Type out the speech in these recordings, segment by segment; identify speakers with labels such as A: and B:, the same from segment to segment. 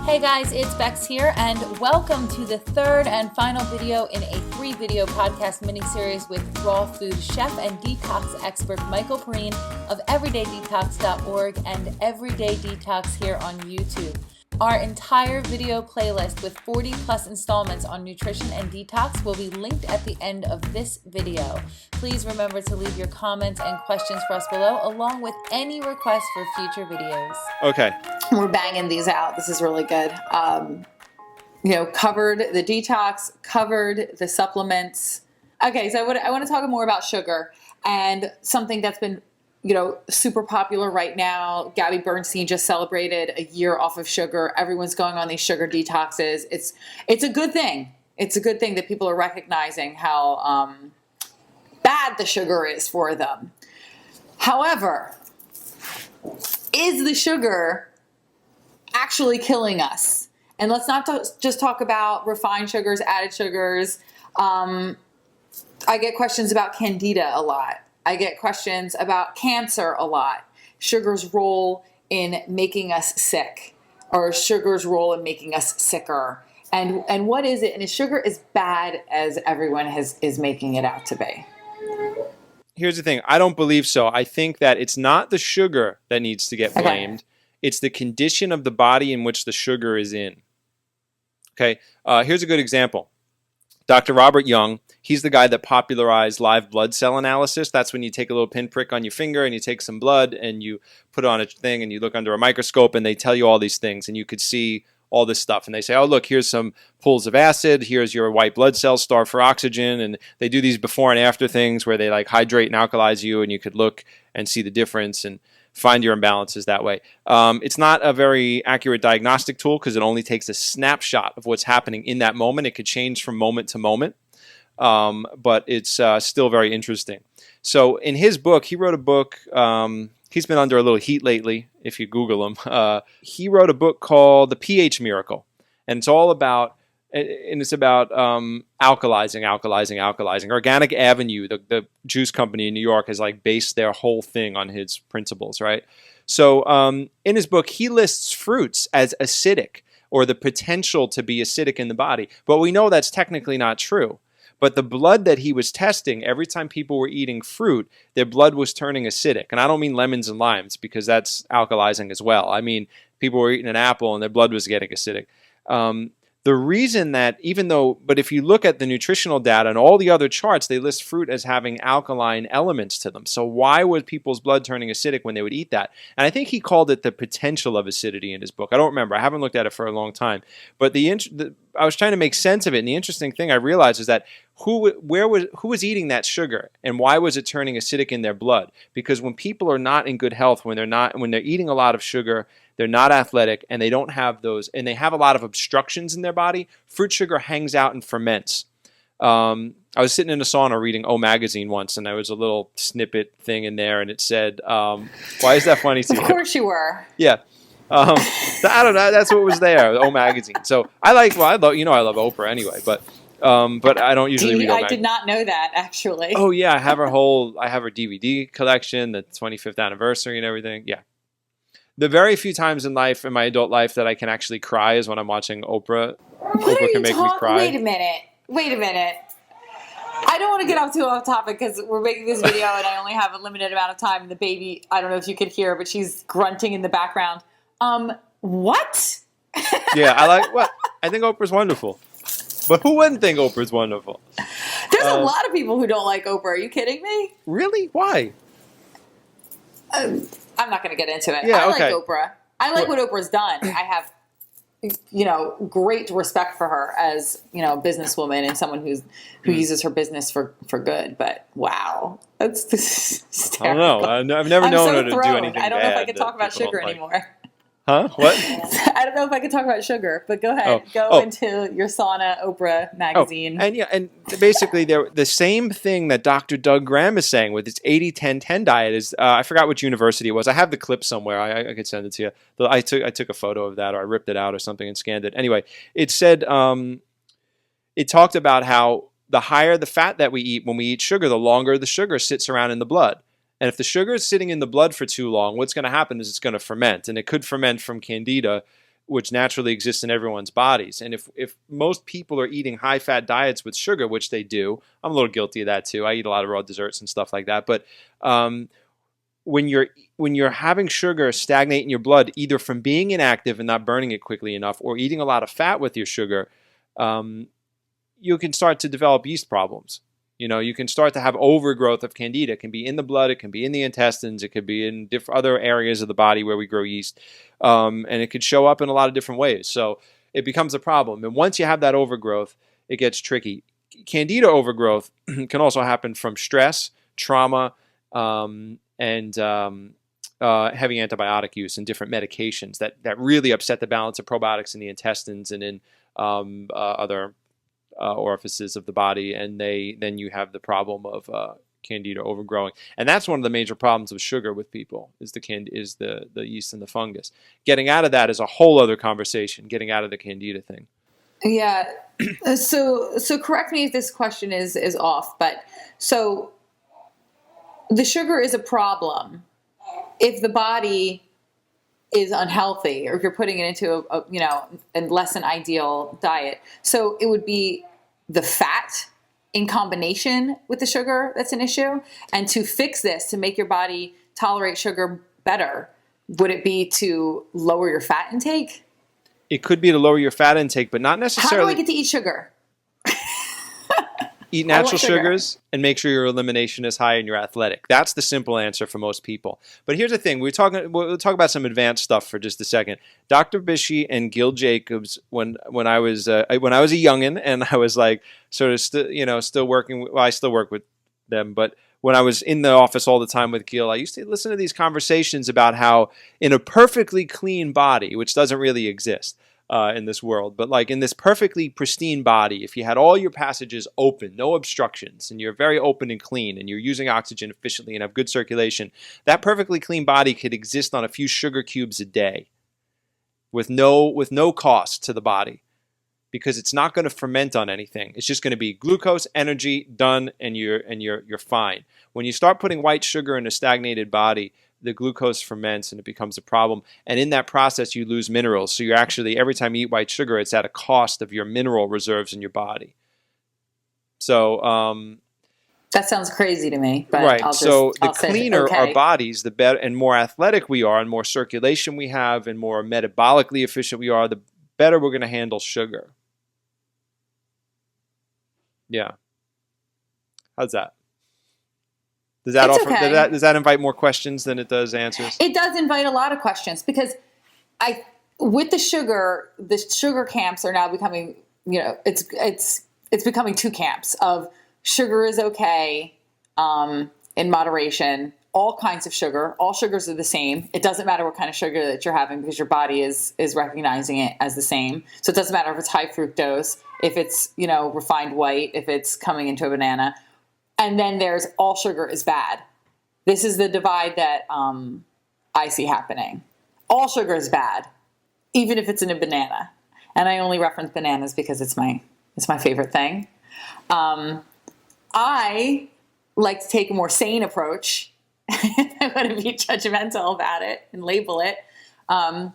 A: Hey guys, it's Bex here, and welcome to the third and final video in a 3-video podcast mini-series with raw food chef and detox expert Michael Perrine of everydaydetox.org and Everyday Detox here on YouTube. Our entire video playlist with 40 plus installments on nutrition and detox will be linked at the end of this video. Please remember to leave your comments and questions for us below, along with any requests for future videos.
B: Okay.
C: We're banging these out. This is really good. Covered the detox, covered the supplements. Okay, so I want to talk more about sugar and something that's been super popular right now. Gabby Bernstein just celebrated a year off of sugar. Everyone's going on these sugar detoxes. It's a good thing. It's a good thing that people are recognizing how bad the sugar is for them. However, is the sugar actually killing us? And let's not just talk about refined sugars, added sugars. I get questions about candida a lot. I get questions about cancer a lot. Sugar's role in making us sick, or sugar's role in making us sicker. And what is it? And is sugar as bad as everyone is making it out to be?
B: Here's the thing. I don't believe so. I think that it's not the sugar that needs to get blamed. Okay. It's the condition of the body in which the sugar is in. Okay. Here's a good example. Dr. Robert Young, he's the guy that popularized live blood cell analysis. That's when you take a little pinprick on your finger and you take some blood and you put it on a thing and you look under a microscope and they tell you all these things and you could see all this stuff. And they say, oh, look, here's some pools of acid. Here's your white blood cells starved for oxygen. And they do these before and after things where they like hydrate and alkalize you and you could look and see the difference and find your imbalances that way. It's not a very accurate diagnostic tool because it only takes a snapshot of what's happening in that moment. It could change from moment to moment, but it's still very interesting. So in his book, he wrote a book. He's been under a little heat lately, if you Google him. He wrote a book called The pH Miracle, and it's all about alkalizing. Organic Avenue, the juice company in New York, has like based their whole thing on his principles, right? So in his book, he lists fruits as acidic or the potential to be acidic in the body. But we know that's technically not true. But the blood that he was testing, every time people were eating fruit, their blood was turning acidic. And I don't mean lemons and limes because that's alkalizing as well. I mean, people were eating an apple and their blood was getting acidic. The reason that but if you look at the nutritional data and all the other charts, they list fruit as having alkaline elements to them. So why was people's blood turning acidic when they would eat that? And I think he called it the potential of acidity in his book. I don't remember. I haven't looked at it for a long time. But I was trying to make sense of it. And the interesting thing I realized is that who was eating that sugar and why was it turning acidic in their blood? Because when people are not in good health, when they're eating a lot of sugar, they're not athletic, and they don't have those, and they have a lot of obstructions in their body, fruit sugar hangs out and ferments. I was sitting in a sauna reading O Magazine once, and there was a little snippet thing in there, and it said, why is that funny to you?
C: Of course you were.
B: Yeah. I don't know. That's what was there, O Magazine. So I love Oprah anyway, but I don't usually read O Magazine.
C: I did not know that, actually.
B: Oh, yeah. I have her DVD collection, the 25th anniversary and everything. Yeah. The very few times in my adult life that I can actually cry is when I'm watching Oprah. Oprah can make me cry.
C: Wait a minute. I don't want to get off topic because we're making this video and I only have a limited amount of time. And the baby, I don't know if you could hear, but she's grunting in the background. What?
B: Yeah, I think Oprah's wonderful. But who wouldn't think Oprah's wonderful?
C: There's a lot of people who don't like Oprah. Are you kidding me?
B: Really? Why?
C: I'm not going to get into it.
B: Yeah,
C: like Oprah. I like what Oprah's done. I have, great respect for her as, a businesswoman and someone who uses her business for good. But wow, that's hysterical.
B: I don't know. I've never known her to do anything
C: I don't know if
B: bad
C: I could talk about sugar anymore.
B: Huh? What?
C: I don't know if I could talk about sugar, but go ahead. Go into your sauna, Oprah magazine.
B: And basically the same thing that Dr. Doug Graham is saying with his 80-10-10 diet is, I forgot which university it was. I have the clip somewhere. I could send it to you. I took a photo of that, or I ripped it out or something and scanned it. Anyway, it said, it talked about how the higher the fat that we eat when we eat sugar, the longer the sugar sits around in the blood. And if the sugar is sitting in the blood for too long, what's going to happen is it's going to ferment. And it could ferment from candida which naturally exists in everyone's bodies. And if most people are eating high-fat diets with sugar, which they do, I'm a little guilty of that too. I eat a lot of raw desserts and stuff like that. But when you're having sugar stagnate in your blood, either from being inactive and not burning it quickly enough, or eating a lot of fat with your sugar, you can start to develop yeast problems. You can start to have overgrowth of candida. It can be in the blood, it can be in the intestines, it could be in other areas of the body where we grow yeast, and it could show up in a lot of different ways. So it becomes a problem. And once you have that overgrowth, it gets tricky. Candida overgrowth can also happen from stress, trauma, and heavy antibiotic use and different medications that really upset the balance of probiotics in the intestines and in other orifices of the body, and then you have the problem of candida overgrowing. And that's one of the major problems with sugar with people is the yeast and the fungus. Getting out of that is a whole other conversation, getting out of the candida thing.
C: Yeah. So correct me if this question is off, but so the sugar is a problem if the body is unhealthy, or if you're putting it into a less than ideal diet. So it would be the fat in combination with the sugar that's an issue. And to fix this, to make your body tolerate sugar better, would it be to lower your fat intake?
B: It could be to lower your fat intake, but not necessarily.
C: How do I get to eat sugar?
B: Eat natural sugars and make sure your elimination is high and you're athletic. That's the simple answer for most people. But here's the thing. We'll talk about some advanced stuff for just a second. Dr. Bishie and Gil Jacobs, when I was a youngin' and I was like sort of still working. Well, I still work with them, but when I was in the office all the time with Gil, I used to listen to these conversations about how in a perfectly clean body, which doesn't really exist in this world, but like in this perfectly pristine body, if you had all your passages open, no obstructions, and you're very open and clean, and you're using oxygen efficiently and have good circulation, that perfectly clean body could exist on a few sugar cubes a day with no cost to the body, because it's not going to ferment on anything. It's just going to be glucose, energy, done, and you're fine. When you start putting white sugar in a stagnated body, the glucose ferments and it becomes a problem. And in that process, you lose minerals. So you're actually, every time you eat white sugar, it's at a cost of your mineral reserves in your body. So
C: that sounds crazy to me. But
B: right.
C: I'll
B: Cleaner our bodies, the better, and more athletic we are, and more circulation we have, and more metabolically efficient we are, the better we're going to handle sugar. Yeah. How's that? Does that invite more questions than it does answers?
C: It does invite a lot of questions, because with the sugar camps are now becoming, it's becoming two camps of sugar is okay in moderation, all kinds of sugar. All sugars are the same. It doesn't matter what kind of sugar that you're having, because your body is recognizing it as the same. So it doesn't matter if it's high fructose, if it's, refined white, if it's coming into a banana. And then there's all sugar is bad. This is the divide that I see happening. All sugar is bad, even if it's in a banana. And I only reference bananas because it's my favorite thing. I like to take a more sane approach. I want to be judgmental about it and label it. I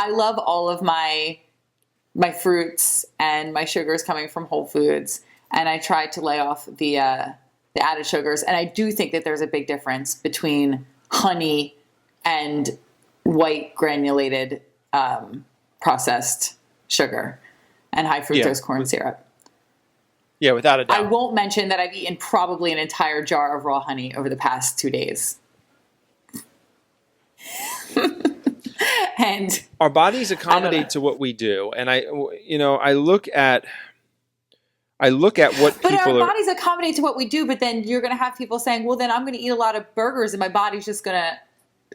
C: love all of my fruits and my sugars coming from whole foods. And I tried to lay off the added sugars. And I do think that there's a big difference between honey and white granulated processed sugar and high fructose corn syrup.
B: Yeah, without a doubt.
C: I won't mention that I've eaten probably an entire jar of raw honey over the past 2 days. And
B: our bodies accommodate to what we do. And I look at what
C: but
B: people
C: our bodies accommodate to what we do, but then you're going to have people saying, well, then I'm going to eat a lot of burgers and my body's just going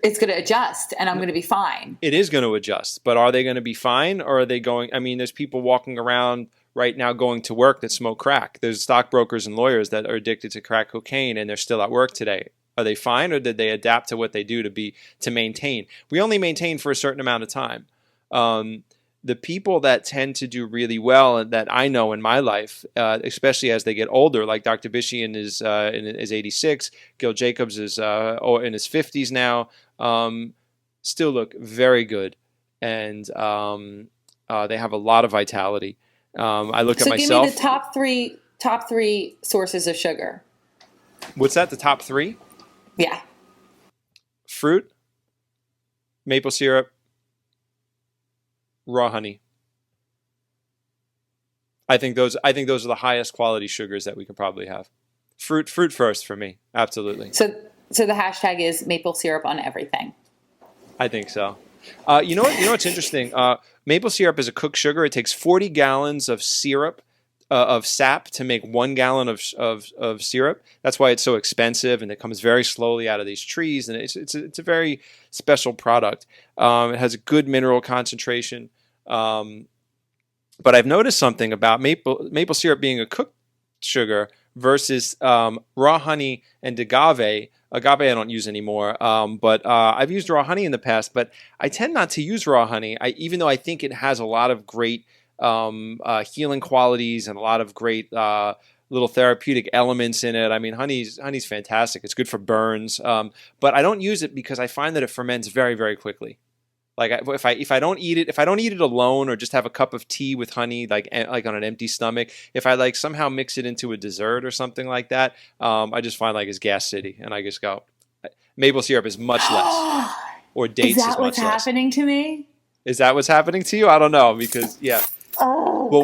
C: to adjust and I'm going to be fine.
B: It is going to adjust, but are they going to be fine, or are they going, there's people walking around right now going to work that smoke crack. There's stockbrokers and lawyers that are addicted to crack cocaine and they're still at work today. Are they fine, or did they adapt to what they do to maintain? We only maintain for a certain amount of time. The people that tend to do really well, and that I know in my life, especially as they get older, like Dr. Bishie is 86, Gil Jacobs is in his 50s now, still look very good. and they have a lot of vitality. I look at
C: So
B: myself.
C: give me the top three sources of sugar.
B: What's that? The top three?
C: Yeah.
B: Fruit, maple syrup, raw honey. I think those are the highest quality sugars that we can probably have. Fruit first for me, absolutely.
C: So the hashtag is maple syrup on everything.
B: I think so. You know what's interesting? Maple syrup is a cooked sugar. It takes 40 gallons of syrup, of sap, to make 1 gallon of syrup. That's why it's so expensive, and it comes very slowly out of these trees. And it's a very special product. It has a good mineral concentration. But I've noticed something about maple syrup being a cooked sugar versus raw honey and agave. Agave I don't use anymore, but I've used raw honey in the past. But I tend not to use raw honey, even though I think it has a lot of great healing qualities and a lot of great little therapeutic elements in it. I mean, honey's fantastic. It's good for burns, but I don't use it because I find that it ferments very, very quickly. Like if I don't eat it alone, or just have a cup of tea with honey, like on an empty stomach, if I somehow mix it into a dessert or something like that, I just find it's gas city, and I just go, maple syrup is much less, or dates is much less.
C: Is that what's happening to me?
B: Is that what's happening to you? I don't know, because yeah.
C: Oh,
B: well,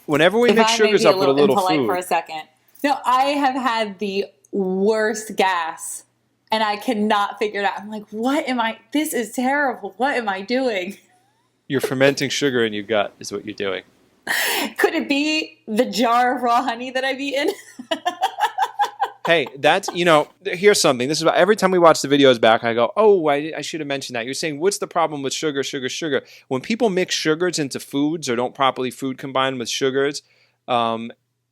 B: whenever we mix sugars up with a little food.
C: For a second. No, I have had the worst gas. And I cannot figure it out. I'm like, this is terrible. What am I doing?
B: You're fermenting sugar in your gut is what you're doing.
C: Could it be the jar of raw honey that I've eaten?
B: Hey, here's something. This is about every time we watch the videos back, I go, oh, I should have mentioned that. You're saying, what's the problem with sugar? When people mix sugars into foods, or don't properly food combine with sugars,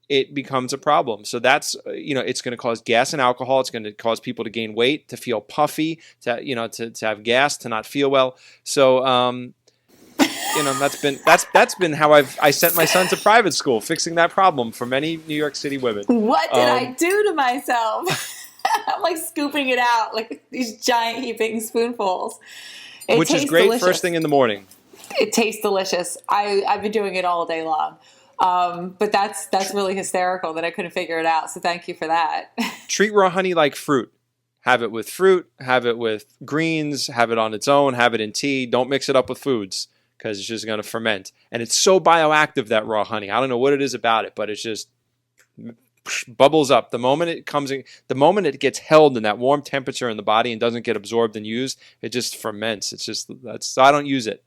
B: it becomes a problem. So that's, it's going to cause gas and alcohol. It's going to cause people to gain weight, to feel puffy, to have gas, to not feel well. So, that's been how I sent my son to private school, fixing that problem for many New York City women.
C: What did I do to myself? I'm scooping it out, these giant heaping spoonfuls.
B: Which is great delicious. First thing in the morning.
C: It tastes delicious. I've been doing it all day long. But that's really hysterical that I couldn't figure it out. So thank you for that.
B: Treat raw honey like fruit. Have it with fruit, have it with greens, have it on its own, have it in tea. Don't mix it up with foods, because it's just going to ferment. And it's so bioactive, that raw honey. I don't know what it is about it, but it's just bubbles up. The moment it gets held in that warm temperature in the body and doesn't get absorbed and used, it just ferments. So I don't use it.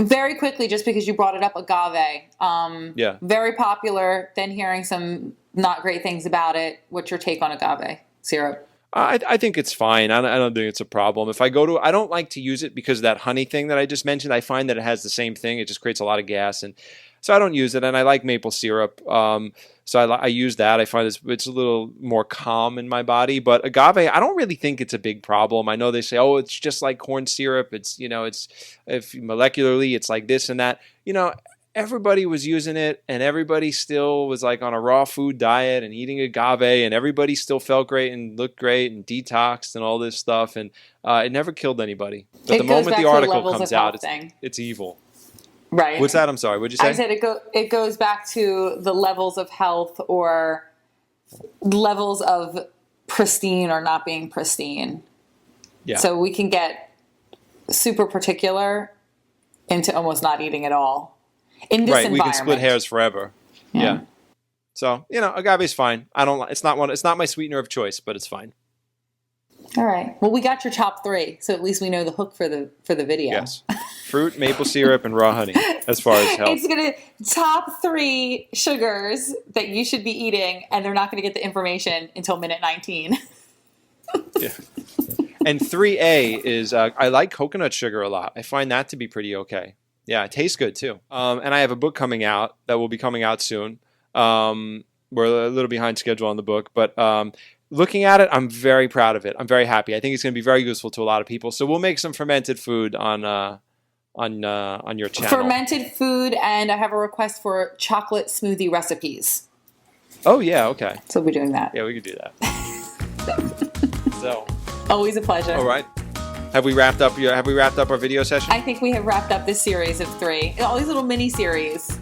C: Very quickly, just because you brought it up, agave.
B: Yeah. Very
C: popular. Then hearing some not great things about it. What's your take on agave syrup?
B: I think it's fine. I don't think it's a problem. I don't like to use it because of that honey thing that I just mentioned. I find that it has the same thing. It just creates a lot of gas, and so I don't use it. And I like maple syrup, so I use that. I find it's a little more calm in my body. But agave, I don't really think it's a big problem. I know they say, oh, it's just like corn syrup. It's if molecularly it's like this and that. Everybody was using it, and everybody still was on a raw food diet and eating agave, and everybody still felt great and looked great and detoxed and all this stuff, and it never killed anybody. But the moment the article comes out, it's evil.
C: Right.
B: What's that? I'm sorry. What'd you say?
C: I said it goes back to the levels of health, or levels of pristine or not being pristine.
B: Yeah.
C: So we can get super particular into almost not eating at all. In this environment.
B: We can split hairs forever. Yeah. So, agave's fine. It's not my sweetener of choice, but it's fine.
C: All right. Well, we got your top three, so at least we know the hook for the video.
B: Yes. Fruit, maple syrup, and raw honey, as far as health.
C: It's going to top 3 sugars that you should be eating, and they're not going to get the information until minute 19.
B: Yeah. And 3A is, I like coconut sugar a lot. I find that to be pretty okay. Yeah, it tastes good too. And I have a book coming out that will be coming out soon. We're a little behind schedule on the book, but looking at it, I'm very proud of it. I'm very happy. I think it's going to be very useful to a lot of people. So we'll make some fermented food on your channel.
C: Fermented food, and I have a request for chocolate smoothie recipes.
B: Oh yeah, okay.
C: So we're doing that.
B: Yeah, we could do that. So
C: always a pleasure.
B: All right. Have we wrapped up our video session?
C: I think we have wrapped up this series of 3. All these little mini series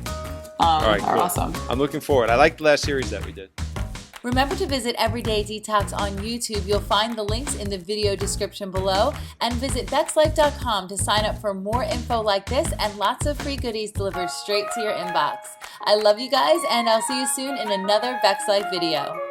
C: are
B: cool.
C: awesome.
B: I'm looking forward. I like the last series that we did.
A: Remember to visit Everyday Detox on YouTube. You'll find the links in the video description below. And visit BEXLIFE.com to sign up for more info like this and lots of free goodies delivered straight to your inbox. I love you guys, and I'll see you soon in another BEXLIFE video.